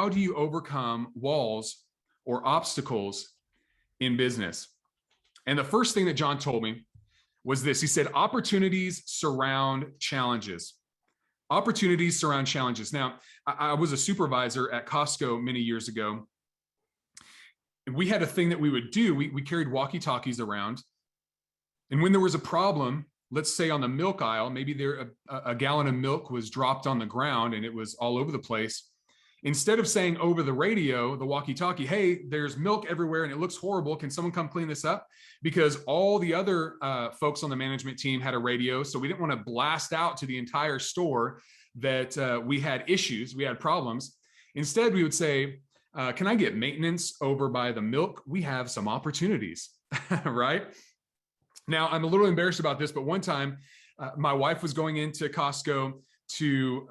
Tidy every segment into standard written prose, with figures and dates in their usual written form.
how do you overcome walls or obstacles in business? And the first thing that John told me was this. He said, opportunities surround challenges. Opportunities surround challenges. Now, I was a supervisor at Costco many years ago. We had a thing that we would do. We carried walkie-talkies around. And when there was a problem, let's say on the milk aisle, maybe a gallon of milk was dropped on the ground and it was all over the place. Instead of saying over the radio, the walkie-talkie, hey, there's milk everywhere and it looks horrible. Can someone come clean this up? Because all the other folks on the management team had a radio. So we didn't want to blast out to the entire store that we had issues, we had problems. Instead, we would say, can I get maintenance over by the milk? We have some opportunities, right? Now, I'm a little embarrassed about this, but one time my wife was going into Costco to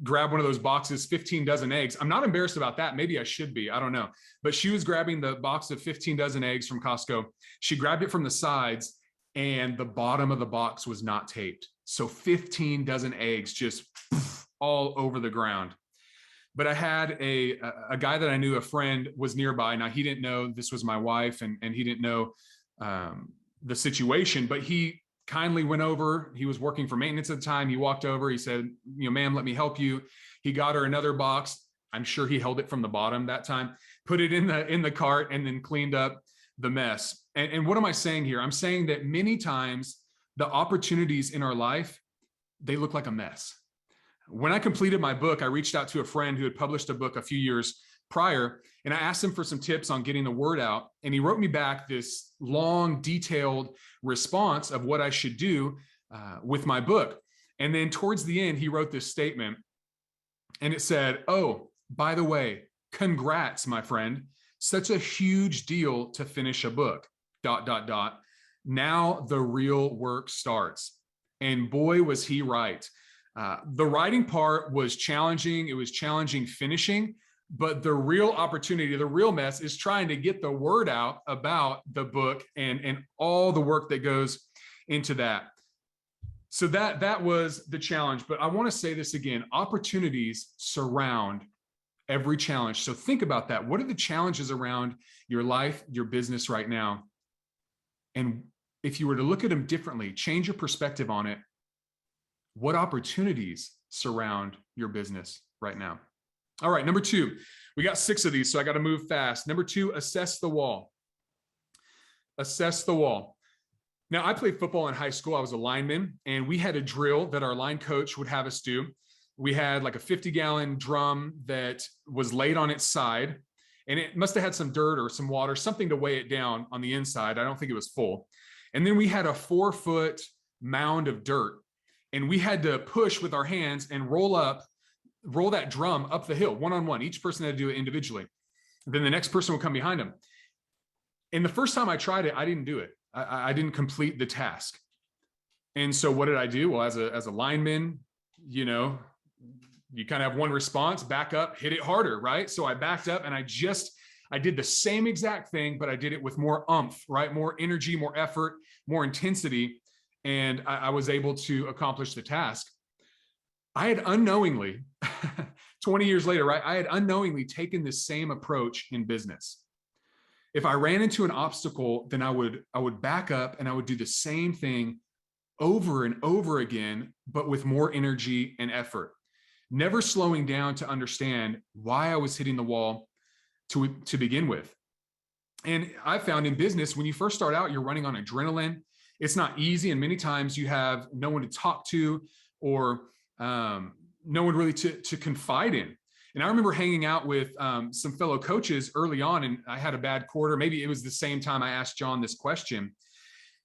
grab one of those boxes, 15 dozen eggs. I'm not embarrassed about that. Maybe I should be, I don't know. But she was grabbing the box of 15 dozen eggs from Costco. She grabbed it from the sides and the bottom of the box was not taped. So 15 dozen eggs just all over the ground. But I had a guy that I knew, a friend, was nearby. Now, he didn't know this was my wife and he didn't know the situation, but he kindly went over. He was working for maintenance at the time. He walked over. He said, ma'am, let me help you. He got her another box. I'm sure he held it from the bottom that time, put it in the cart, and then cleaned up the mess. And what am I saying here? I'm saying that many times the opportunities in our life, they look like a mess. When I completed my book, I reached out to a friend who had published a book a few years prior, and I asked him for some tips on getting the word out. And he wrote me back this long, detailed response of what I should do with my book. And then towards the end, he wrote this statement, and it said, oh, by the way, congrats, my friend. Such a huge deal to finish a book, ... Now the real work starts. And boy, was he right. The writing part was challenging. It was challenging finishing, but the real opportunity, the real mess, is trying to get the word out about the book and all the work that goes into that. So that was the challenge. But I want to say this again, opportunities surround every challenge. So think about that. What are the challenges around your life, your business right now? And if you were to look at them differently, change your perspective on it, what opportunities surround your business right now? All right, number 2, we got 6 of these, so I got to move fast. Number 2, assess the wall. Assess the wall. Now, I played football in high school. I was a lineman, and we had a drill that our line coach would have us do. We had like a 50-gallon drum that was laid on its side, and it must have had some dirt or some water, something to weigh it down on the inside. I don't think it was full. And then we had a 4-foot mound of dirt, and we had to push with our hands and roll that drum up the hill, one-on-one. Each person had to do it individually. Then the next person would come behind them. And the first time I tried it, I didn't do it. I didn't complete the task. And so what did I do? Well, as a lineman, you kind of have one response: back up, hit it harder, right? So I backed up and I did the same exact thing, but I did it with more oomph, right? More energy, more effort, more intensity. And I was able to accomplish the task. I had unknowingly, 20 years later, right? I had unknowingly taken the same approach in business. If I ran into an obstacle, then I would back up and I would do the same thing over and over again, but with more energy and effort, never slowing down to understand why I was hitting the wall to begin with. And I found in business, when you first start out, you're running on adrenaline. It's not easy. And many times you have no one to talk to or no one really to confide in. And I remember hanging out with some fellow coaches early on, and I had a bad quarter. Maybe it was the same time I asked John this question,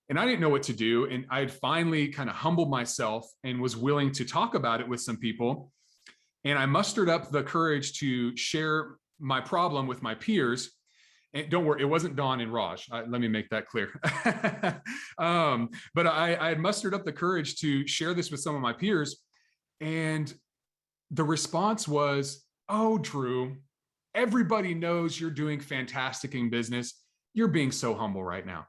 and I didn't know what to do. And I had finally kind of humbled myself and was willing to talk about it with some people. And I mustered up the courage to share my problem with my peers. And don't worry, it wasn't Don and Raj. Let me make that clear. But I had mustered up the courage to share this with some of my peers. And the response was, "Oh, Drew, everybody knows you're doing fantastic in business. You're being so humble right now."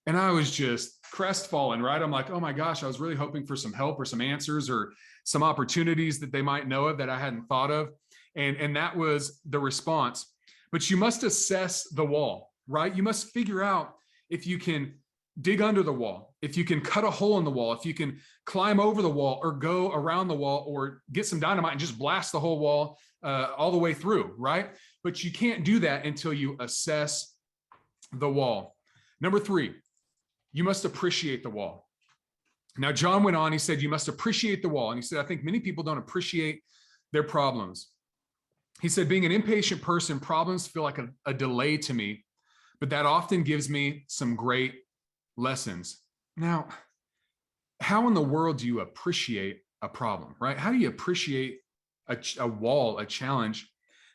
And I was just crestfallen, right? I'm like, oh my gosh, I was really hoping for some help or some answers or some opportunities that they might know of that I hadn't thought of. And that was the response. But you must assess the wall, right? You must figure out if you can dig under the wall, if you can cut a hole in the wall, if you can climb over the wall or go around the wall or get some dynamite and just blast the whole wall all the way through, right? But you can't do that until you assess the wall. Number 3, you must appreciate the wall. Now, John went on, he said, you must appreciate the wall. And he said, I think many people don't appreciate their problems. He said, being an impatient person, problems feel like a delay to me, but that often gives me some great lessons. Now, how in the world do you appreciate a problem, right? How do you appreciate a wall, a challenge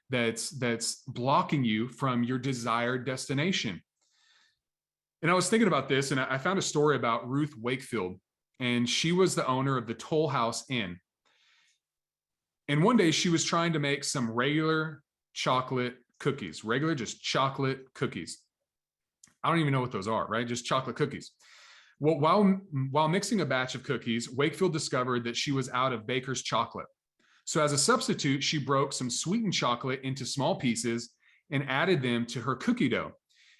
that's blocking you from your desired destination? And I was thinking about this, and I found a story about Ruth Wakefield, and she was the owner of the Toll House Inn. And one day she was trying to make some regular chocolate cookies, regular just chocolate cookies. I don't even know what those are, right? Just chocolate cookies. Well, while mixing a batch of cookies, Wakefield discovered that she was out of baker's chocolate. So as a substitute, she broke some sweetened chocolate into small pieces and added them to her cookie dough.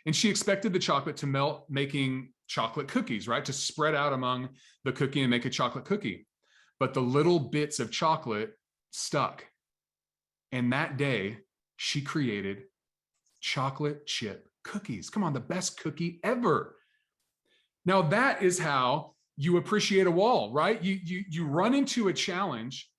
And she expected the chocolate to melt, making chocolate cookies, right? To spread out among the cookie and make a chocolate cookie. But the little bits of chocolate stuck. And that day, she created chocolate chip cookies. Come on, the best cookie ever. Now, that is how you appreciate a wall, right? You run into a challenge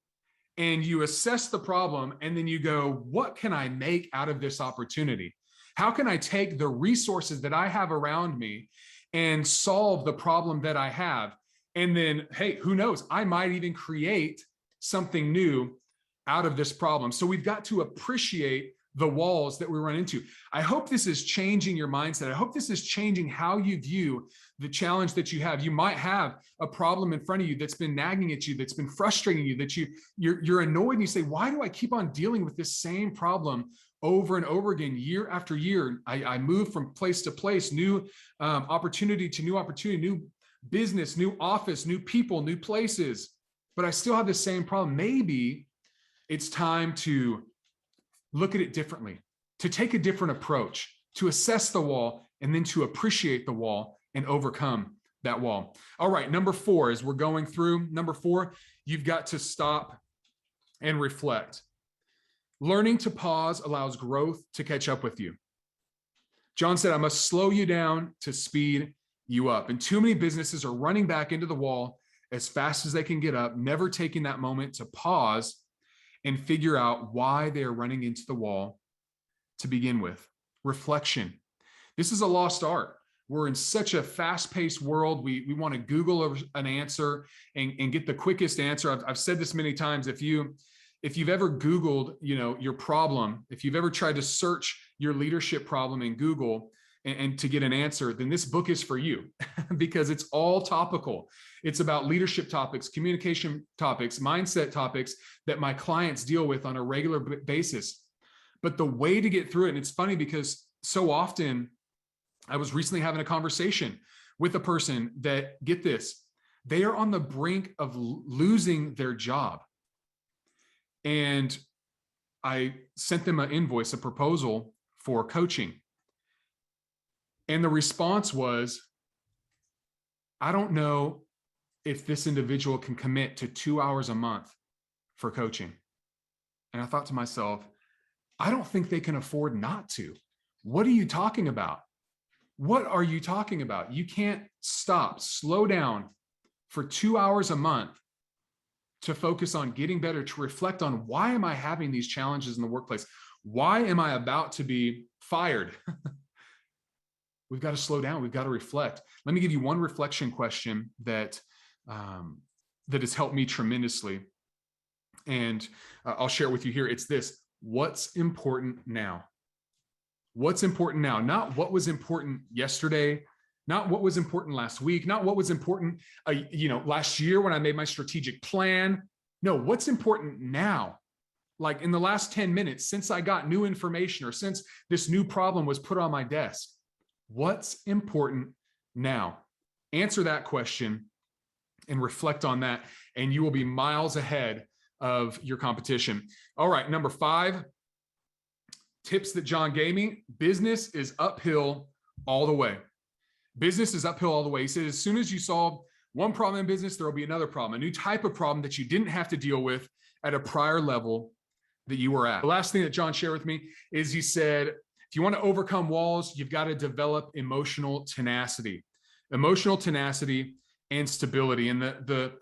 and you assess the problem, and then you go, what can I make out of this opportunity? How can I take the resources that I have around me and solve the problem that I have? And then, hey, who knows? I might even create something new out of this problem. So we've got to appreciate the walls that we run into. I hope this is changing your mindset. I hope this is changing how you view the challenge that you have. You might have a problem in front of you that's been nagging at you, that's been frustrating you, that you're annoyed, and you say, why do I keep on dealing with this same problem over and over again, year after year? I move from place to place, new opportunity to new opportunity, new business, new office, new people, new places, but I still have the same problem. Maybe it's time to look at it differently, to take a different approach, to assess the wall, and then to appreciate the wall and overcome that wall. All right, number 4, as we're going through, number 4, you've got to stop and reflect. Learning to pause allows growth to catch up with you. John said, I must slow you down to speed you up. And too many businesses are running back into the wall as fast as they can get up, never taking that moment to pause and figure out why they are running into the wall to begin with. Reflection. This is a lost art. We're in such a fast-paced world. We want to Google an answer and get the quickest answer. I've said this many times. If you've ever Googled, your problem, if you've ever tried to search your leadership problem in Google and to get an answer, then this book is for you because it's all topical. It's about leadership topics, communication topics, mindset topics that my clients deal with on a regular basis. But the way to get through it, and it's funny because so often, I was recently having a conversation with a person that, get this, they are on the brink of losing their job. And I sent them an invoice, a proposal for coaching. And the response was, I don't know if this individual can commit to 2 hours a month for coaching. And I thought to myself, I don't think they can afford not to. What are you talking about? What are you talking about? You can't stop, slow down for 2 hours a month to focus on getting better, to reflect on, why am I having these challenges in the workplace? Why am I about to be fired? We've got to slow down. We've got to reflect. Let me give you one reflection question that has helped me tremendously. And I'll share it with you here. It's this: what's important now? What's important now? Not what was important yesterday, not what was important last week, not what was important, last year when I made my strategic plan. No, what's important now? Like in the last 10 minutes, since I got new information or since this new problem was put on my desk, what's important now? Answer that question and reflect on that, and you will be miles ahead of your competition. All right, number 5 tips that John gave me: business is uphill all the way. Business is uphill all the way. He said, as soon as you solve one problem in business, there will be another problem, a new type of problem that you didn't have to deal with at a prior level that you were at. The last thing that John shared with me is he said, if you want to overcome walls, you've got to develop emotional tenacity and stability. And the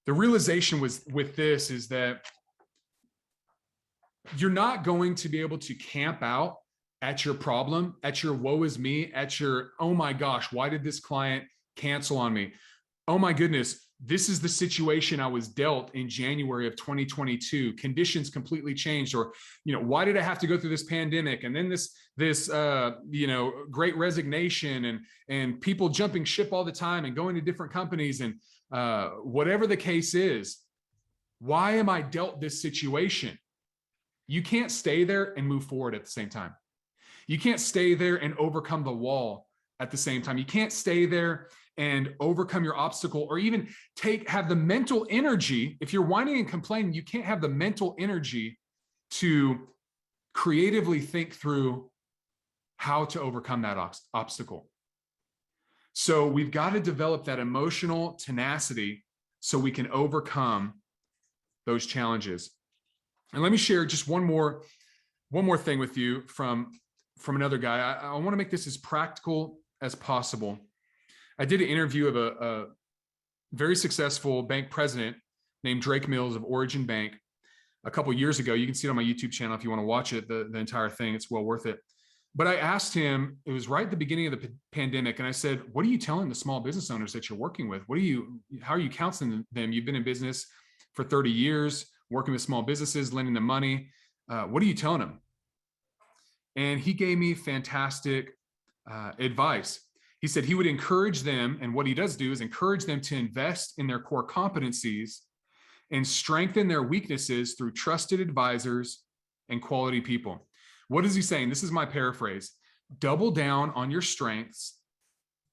realization with this is that you're not going to be able to camp out at your problem, at your woe is me, at your, oh my gosh, why did this client cancel on me? Oh my goodness, this is the situation I was dealt in January of 2022. Conditions completely changed. Or, why did I have to go through this pandemic? And then this great resignation and people jumping ship all the time and going to different companies and whatever the case is, why am I dealt this situation? You can't stay there and move forward at the same time. You can't stay there and overcome the wall at the same time. You can't stay there and overcome your obstacle, or even have the mental energy. If you're whining and complaining, you can't have the mental energy to creatively think through how to overcome that obstacle. So we've got to develop that emotional tenacity so we can overcome those challenges. And let me share just one more thing with you from another guy. I want to make this as practical as possible. I did an interview of a very successful bank president named Drake Mills of Origin Bank a couple years ago. You can see it on my YouTube channel if you want to watch it, the entire thing. It's well worth it. But I asked him, it was right at the beginning of the pandemic, and I said, what are you telling the small business owners that you're working with? How are you counseling them? You've been in business for 30 years, working with small businesses, lending them money. What are you telling them? And he gave me fantastic advice. He said he would encourage them, and what he does do is encourage them to invest in their core competencies and strengthen their weaknesses through trusted advisors and quality people. What is he saying? This is my paraphrase. Double down on your strengths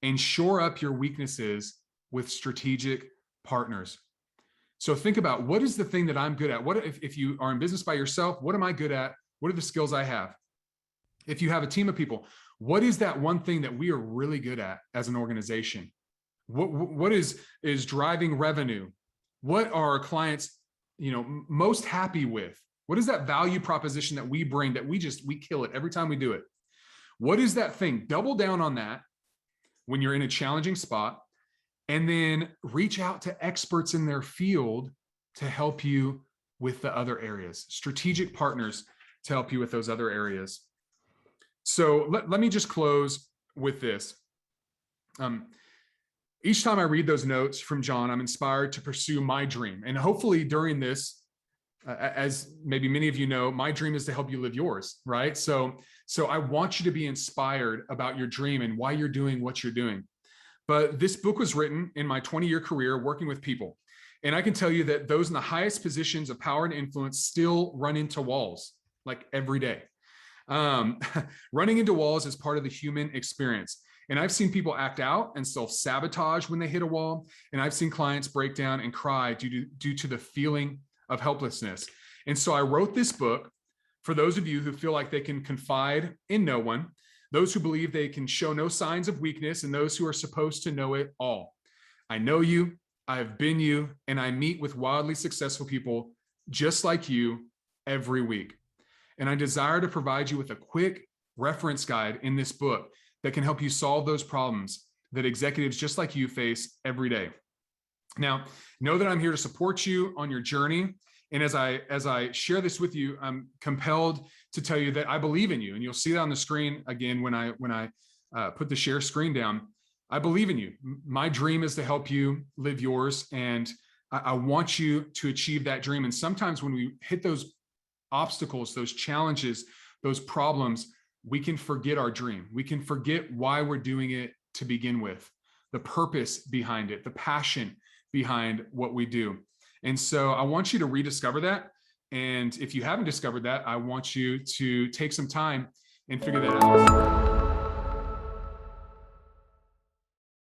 and shore up your weaknesses with strategic partners. So think about, what is the thing that I'm good at? What if you are in business by yourself? What am I good at? What are the skills I have? If you have a team of people, what is that one thing that we are really good at as an organization? What is driving revenue? What are our clients, most happy with? What is that value proposition that we bring that we kill it every time we do it? What is that thing? Double down on that when you're in a challenging spot, and then reach out to experts in their field to help you with the other areas, strategic partners to help you with those other areas. So let me just close with this. Each time I read those notes from John, I'm inspired to pursue my dream. And hopefully during this, as maybe many of you know, my dream is to help you live yours, right? So I want you to be inspired about your dream and why you're doing what you're doing. But this book was written in my 20-year career working with people. And I can tell you that those in the highest positions of power and influence still run into walls, like every day. Running into walls is part of the human experience. And I've seen people act out and self-sabotage when they hit a wall. And I've seen clients break down and cry due to the feeling of helplessness. And so I wrote this book for those of you who feel like they can confide in no one, those who believe they can show no signs of weakness, and those who are supposed to know it all. I know you, I have been you, and I meet with wildly successful people just like you every week. And I desire to provide you with a quick reference guide in this book that can help you solve those problems that executives just like you face every day. Now, know that I'm here to support you on your journey. And as I share this with you, I'm compelled to tell you that I believe in you. And you'll see that on the screen again when I put the share screen down. I believe in you. My dream is to help you live yours. And I want you to achieve that dream. And sometimes when we hit those obstacles, those challenges, those problems, we can forget our dream. We can forget why we're doing it to begin with, the purpose behind it, the passion behind what we do. And so I want you to rediscover that. And if you haven't discovered that, I want you to take some time and figure that out.